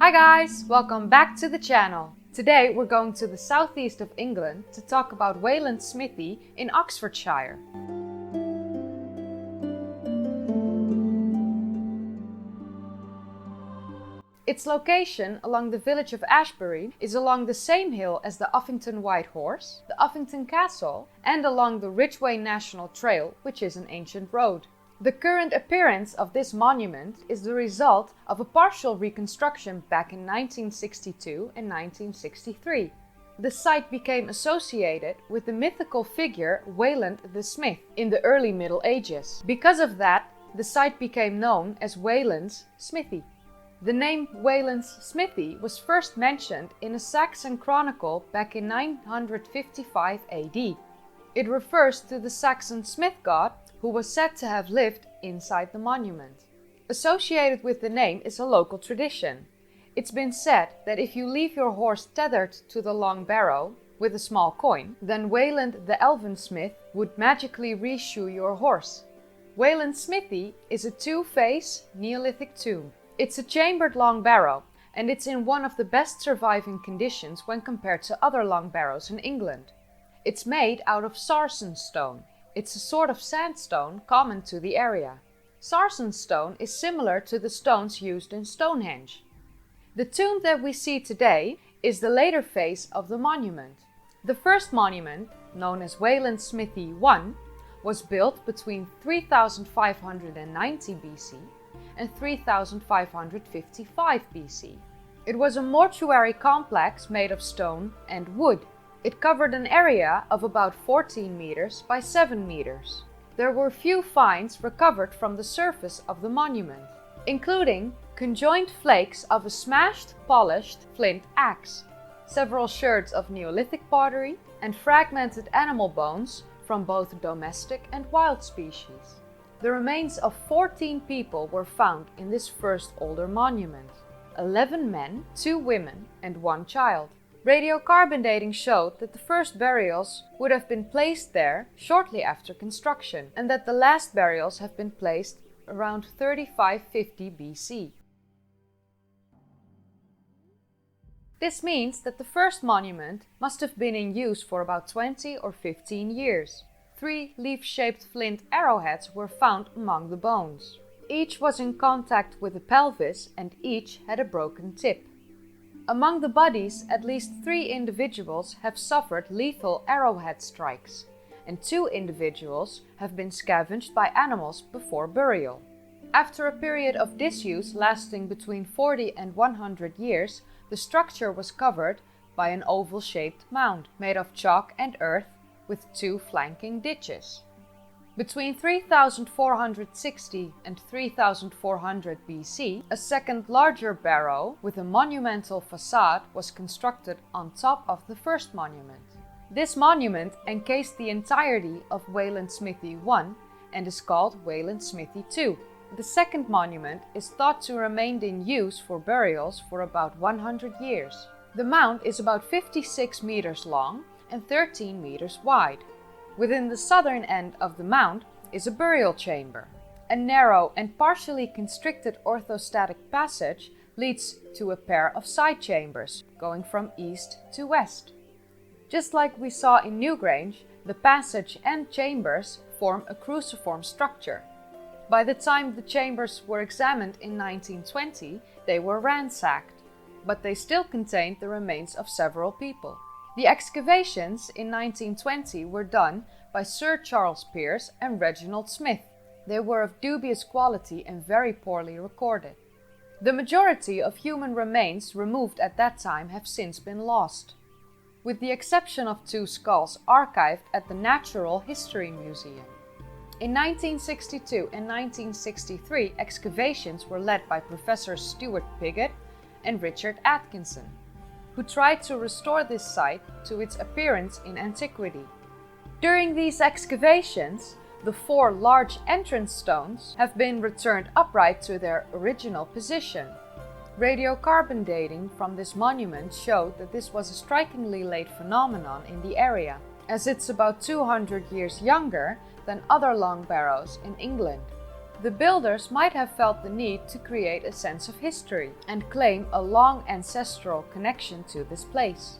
Hi guys, welcome back to the channel. Today we're going to the southeast of England to talk about Wayland Smithy in Oxfordshire. Its location along the village of Ashbury is along the same hill as the Uffington White Horse, the Uffington Castle, and along the Ridgeway National Trail, which is an ancient road. The current appearance of this monument is the result of a partial reconstruction back in 1962 and 1963. The site became associated with the mythical figure Wayland the Smith in the early Middle Ages. Because of that, the site became known as Wayland's Smithy. The name Wayland's Smithy was first mentioned in a Saxon chronicle back in 955 AD. It refers to the Saxon smith god who was said to have lived inside the monument. Associated with the name is a local tradition. It's been said that if you leave your horse tethered to the long barrow with a small coin, then Wayland the elven smith would magically reshoe your horse. Wayland Smithy is a two-phase Neolithic tomb. It's a chambered long barrow, and it's in one of the best surviving conditions when compared to other long barrows in England. It's made out of sarsen stone. It's a sort of sandstone common to the area. Sarsen stone is similar to the stones used in Stonehenge. The tomb that we see today is the later phase of the monument. The first monument, known as Wayland Smithy I, was built between 3590 BC and 3555 BC. It was a mortuary complex made of stone and wood. It covered an area of about 14 meters by 7 meters. There were few finds recovered from the surface of the monument, including conjoined flakes of a smashed, polished flint axe, several sherds of Neolithic pottery, and fragmented animal bones from both domestic and wild species. The remains of 14 people were found in this first older monument: 11 men, 2 women, and 1 child. Radiocarbon dating showed that the first burials would have been placed there shortly after construction, and that the last burials have been placed around 3550 BC. This means that the first monument must have been in use for about 20 or 15 years. 3 leaf-shaped flint arrowheads were found among the bones. Each was in contact with the pelvis and each had a broken tip. Among the bodies, at least 3 individuals have suffered lethal arrowhead strikes, and 2 individuals have been scavenged by animals before burial. After a period of disuse lasting between 40 and 100 years, the structure was covered by an oval-shaped mound made of chalk and earth with 2 flanking ditches. Between 3460 and 3400 BC, a second larger barrow with a monumental facade was constructed on top of the first monument. This monument encased the entirety of Wayland Smithy I and is called Wayland Smithy II. The second monument is thought to remain in use for burials for about 100 years. The mound is about 56 meters long and 13 meters wide. Within the southern end of the mound is a burial chamber. A narrow and partially constricted orthostatic passage leads to a pair of side chambers, going from east to west. Just like we saw in Newgrange, the passage and chambers form a cruciform structure. By the time the chambers were examined in 1920, they were ransacked, but they still contained the remains of several people. The excavations in 1920 were done by Sir Charles Pearce and Reginald Smith. They were of dubious quality and very poorly recorded. The majority of human remains removed at that time have since been lost, with the exception of 2 skulls archived at the Natural History Museum. In 1962 and 1963, excavations were led by Professors Stuart Piggott and Richard Atkinson, who tried to restore this site to its appearance in antiquity. During these excavations, the 4 large entrance stones have been returned upright to their original position. Radiocarbon dating from this monument showed that this was a strikingly late phenomenon in the area, as it's about 200 years younger than other long barrows in England. The builders might have felt the need to create a sense of history and claim a long ancestral connection to this place.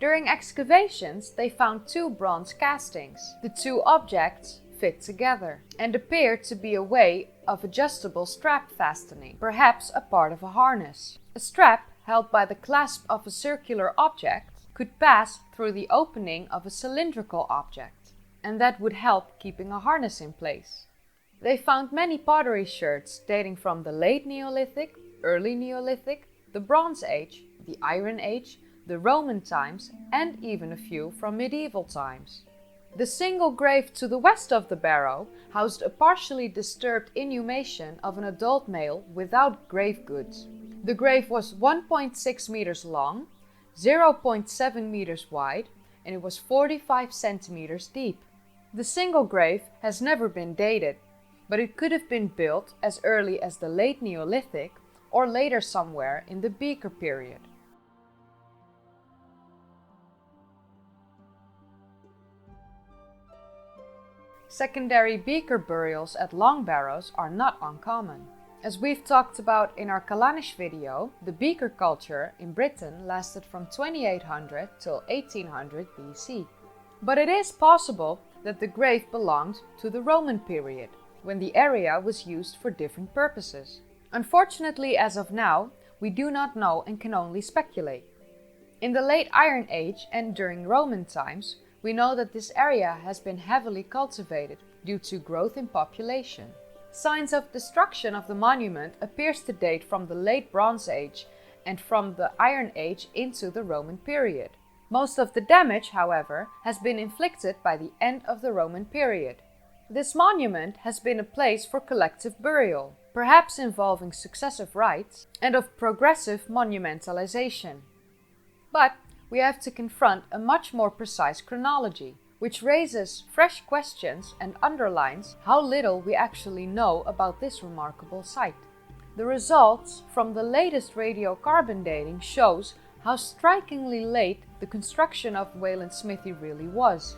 During excavations, they found two bronze castings. The two objects fit together and appeared to be a way of adjustable strap fastening, perhaps a part of a harness. A strap held by the clasp of a circular object could pass through the opening of a cylindrical object, and that would help keeping a harness in place. They found many pottery sherds dating from the late Neolithic, early Neolithic, the Bronze Age, the Iron Age, the Roman times, and even a few from medieval times. The single grave to the west of the barrow housed a partially disturbed inhumation of an adult male without grave goods. The grave was 1.6 meters long, 0.7 meters wide, and it was 45 centimeters deep. The single grave has never been dated, but it could have been built as early as the late Neolithic or later somewhere in the Beaker period. Secondary beaker burials at long barrows are not uncommon. As we've talked about in our Callanish video, the beaker culture in Britain lasted from 2800 till 1800 BC. But it is possible that the grave belonged to the Roman period, when the area was used for different purposes. Unfortunately, as of now, we do not know and can only speculate. In the late Iron Age and during Roman times, we know that this area has been heavily cultivated due to growth in population. Signs of destruction of the monument appears to date from the late Bronze Age and from the Iron Age into the Roman period. Most of the damage, however, has been inflicted by the end of the Roman period. This monument has been a place for collective burial, perhaps involving successive rites, and of progressive monumentalization. But we have to confront a much more precise chronology, which raises fresh questions and underlines how little we actually know about this remarkable site. The results from the latest radiocarbon dating shows how strikingly late the construction of Wayland Smithy really was.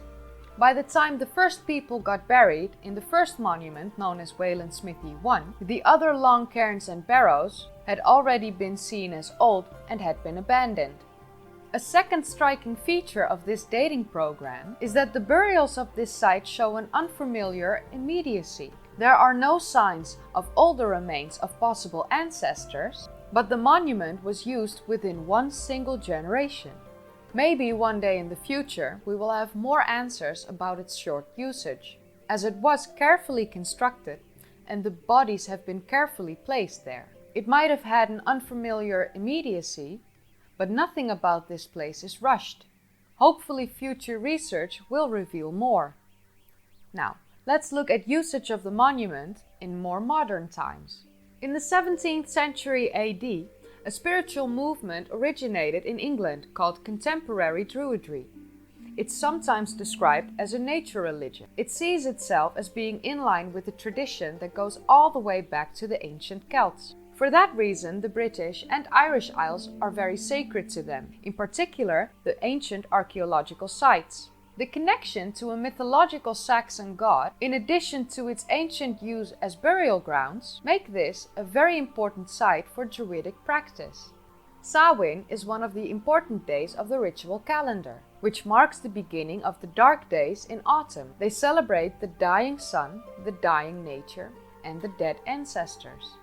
By the time the first people got buried in the first monument, known as Wayland Smithy I, the other long cairns and barrows had already been seen as old and had been abandoned. A second striking feature of this dating program is that the burials of this site show an unfamiliar immediacy. There are no signs of older remains of possible ancestors, but the monument was used within one single generation. Maybe one day in the future we will have more answers about its short usage, as it was carefully constructed and the bodies have been carefully placed there. It might have had an unfamiliar immediacy, but nothing about this place is rushed. Hopefully future research will reveal more. Now, let's look at usage of the monument in more modern times. In the 17th century AD, a spiritual movement originated in England called contemporary Druidry. It's sometimes described as a nature religion. It sees itself as being in line with a tradition that goes all the way back to the ancient Celts. For that reason, the British and Irish Isles are very sacred to them, in particular the ancient archaeological sites. The connection to a mythological Saxon god, in addition to its ancient use as burial grounds, make this a very important site for Druidic practice. Samhain is one of the important days of the ritual calendar, which marks the beginning of the dark days in autumn. They celebrate the dying sun, the dying nature, and the dead ancestors.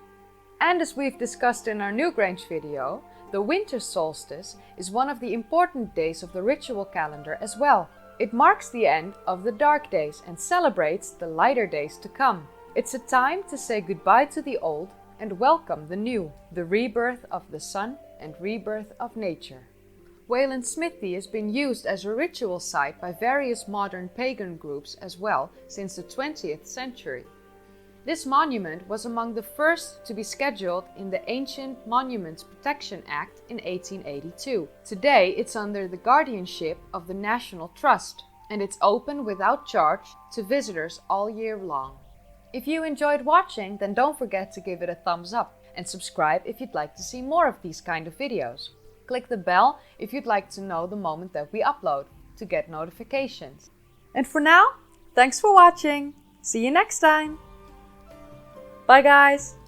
And as we've discussed in our Newgrange video, the winter solstice is one of the important days of the ritual calendar as well. It marks the end of the dark days and celebrates the lighter days to come. It's a time to say goodbye to the old and welcome the new, the rebirth of the sun and rebirth of nature. Wayland Smithy has been used as a ritual site by various modern pagan groups as well since the 20th century. This monument was among the first to be scheduled in the Ancient Monuments Protection Act in 1882. Today it's under the guardianship of the National Trust, and it's open without charge to visitors all year long. If you enjoyed watching, then don't forget to give it a thumbs up and subscribe if you'd like to see more of these kind of videos. Click the bell if you'd like to know the moment that we upload to get notifications. And for now, thanks for watching. See you next time! Bye guys!